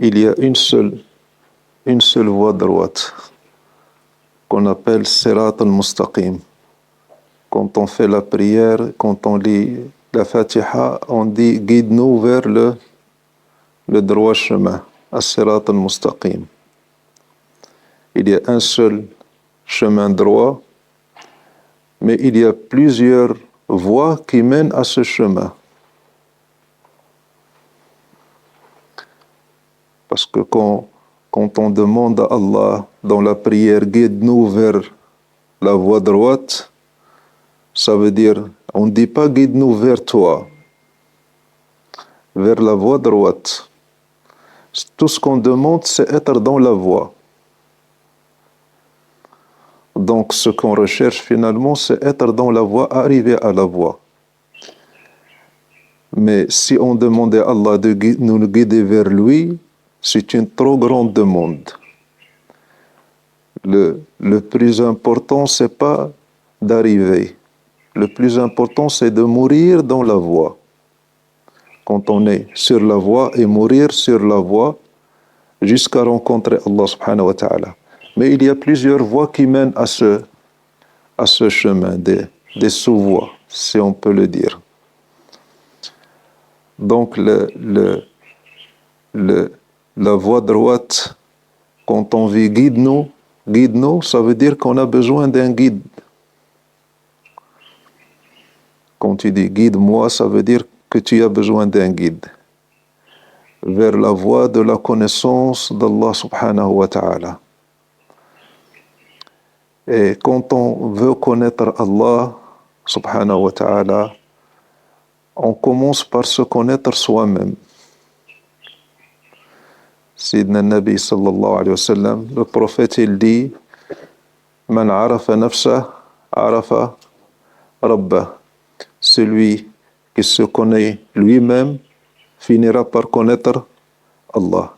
il y a une seule voie droite qu'on appelle Sirat al-Mustaqim. Quand on fait la prière, quand on lit la Fatiha, on dit guide-nous vers le droit chemin, As-Sirat al-Mustaqim. Il y a un seul chemin droit, mais il y a plusieurs voies qui mènent à ce chemin. Parce que quand on demande à Allah dans la prière, guide-nous vers la voie droite, ça veut dire, on ne dit pas guide-nous vers toi, vers la voie droite. Tout ce qu'on demande, c'est être dans la voie. Donc, ce qu'on recherche finalement, c'est être dans la voie, arriver à la voie. Mais si on demandait à Allah de nous guider vers lui, c'est une trop grande demande. Le plus important, c'est pas d'arriver. Le plus important, c'est de mourir dans la voie. Quand on est sur la voie et mourir sur la voie jusqu'à rencontrer Allah subhanahu wa ta'ala. Mais il y a plusieurs voies qui mènent à ce chemin, des sous-voies, si on peut le dire. Donc, la voie droite, quand on dit guide-nous, ça veut dire qu'on a besoin d'un guide. Quand tu dis guide-moi, ça veut dire que tu as besoin d'un guide vers la voie de la connaissance d'Allah subhanahu wa ta'ala. Et quand on veut connaître Allah subhanahu wa ta'ala, on commence par se connaître soi-même. Sayyidina Nabi sallallahu alayhi wa sallam, le prophète, il dit Man arafa nafsa, arafa rabbah. Celui qui se connaît lui-même finira par connaître Allah.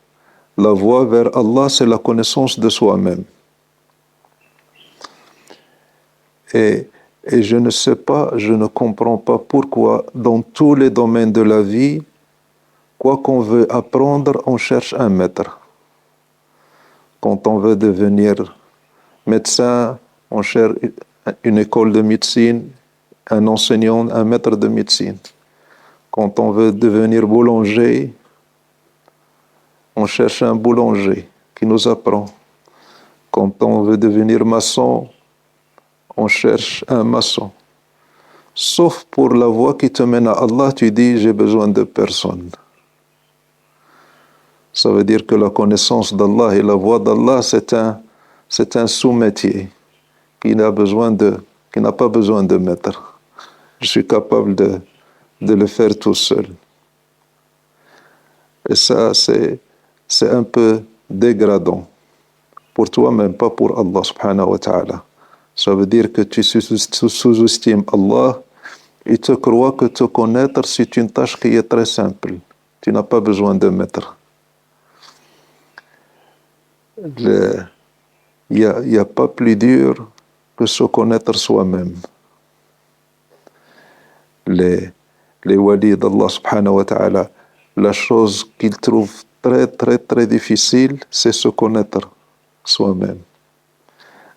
La voie vers Allah, c'est la connaissance de soi-même. Et je ne sais pas, je ne comprends pas pourquoi dans tous les domaines de la vie, quoi qu'on veut apprendre, on cherche un maître. Quand on veut devenir médecin, on cherche une école de médecine, un enseignant, un maître de médecine. Quand on veut devenir boulanger, on cherche un boulanger qui nous apprend. Quand on veut devenir maçon, on cherche un maçon. Sauf pour la voie qui te mène à Allah, tu dis j'ai besoin de personne. Ça veut dire que la connaissance d'Allah et la voie d'Allah, c'est un sous-métier qui n'a pas besoin de maître. Je suis capable de le faire tout seul. Et ça, c'est un peu dégradant pour toi-même, pas pour Allah subhanahu wa ta'ala. Ça veut dire que tu sous-estimes Allah et tu crois que te connaître, c'est une tâche qui est très simple. Tu n'as pas besoin de maître. Il n'y a pas plus dur que se connaître soi-même. Les walis d'Allah subhanahu wa ta'ala, la chose qu'ils trouvent très très très difficile, c'est se connaître soi-même.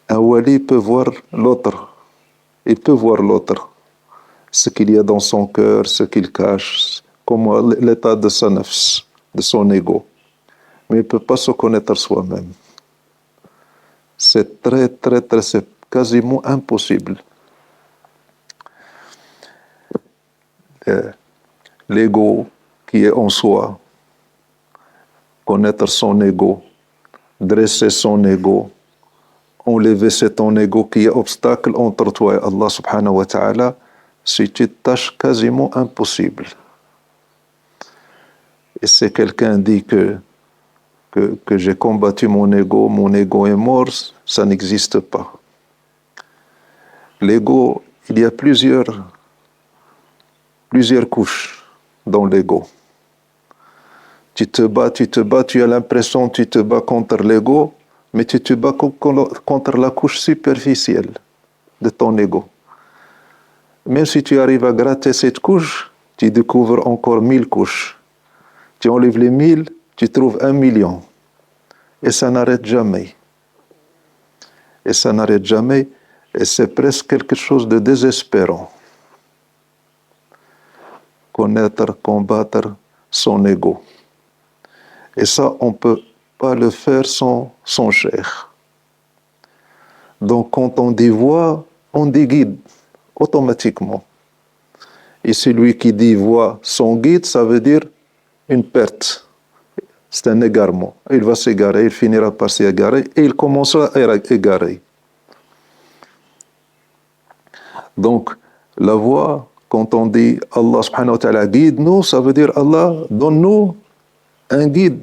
Un wali peut voir l'autre, il peut voir l'autre, ce qu'il y a dans son cœur, ce qu'il cache, comment l'état de sa nafs, de son ego. Mais il ne peut pas se connaître soi-même. C'est très très très, c'est quasiment impossible. L'ego qui est en soi, connaître son ego, dresser son ego, enlever cet ego qui est obstacle entre toi et Allah subhanahu wa ta'ala, c'est une tâche quasiment impossible. Et si quelqu'un dit que j'ai combattu mon ego est mort, ça n'existe pas. L'ego, il y a plusieurs couches dans l'ego. Tu te bats, tu as l'impression que tu te bats contre l'ego, mais tu te bats contre la couche superficielle de ton ego. Même si tu arrives à gratter cette couche, tu découvres encore 1000 couches. Tu enlèves les 1000, tu trouves 1 million. Et ça n'arrête jamais. Et ça n'arrête jamais. Et c'est presque quelque chose de désespérant. Connaître, combattre son ego. Et ça, on ne peut pas le faire sans son cheikh. Donc, quand on dit voix, on dit guide, automatiquement. Et celui qui dit voix sans guide, ça veut dire une perte. C'est un égarement. Il va s'égarer, il finira par s'égarer et il commencera à égarer. Donc, la voix, quand on dit Allah subhanahu wa ta'ala guide-nous, ça veut dire Allah donne-nous un guide.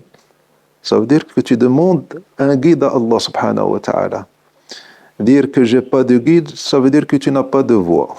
Ça veut dire que tu demandes un guide à Allah subhanahu wa ta'ala. Dire que j'ai pas de guide, ça veut dire que tu n'as pas de voix.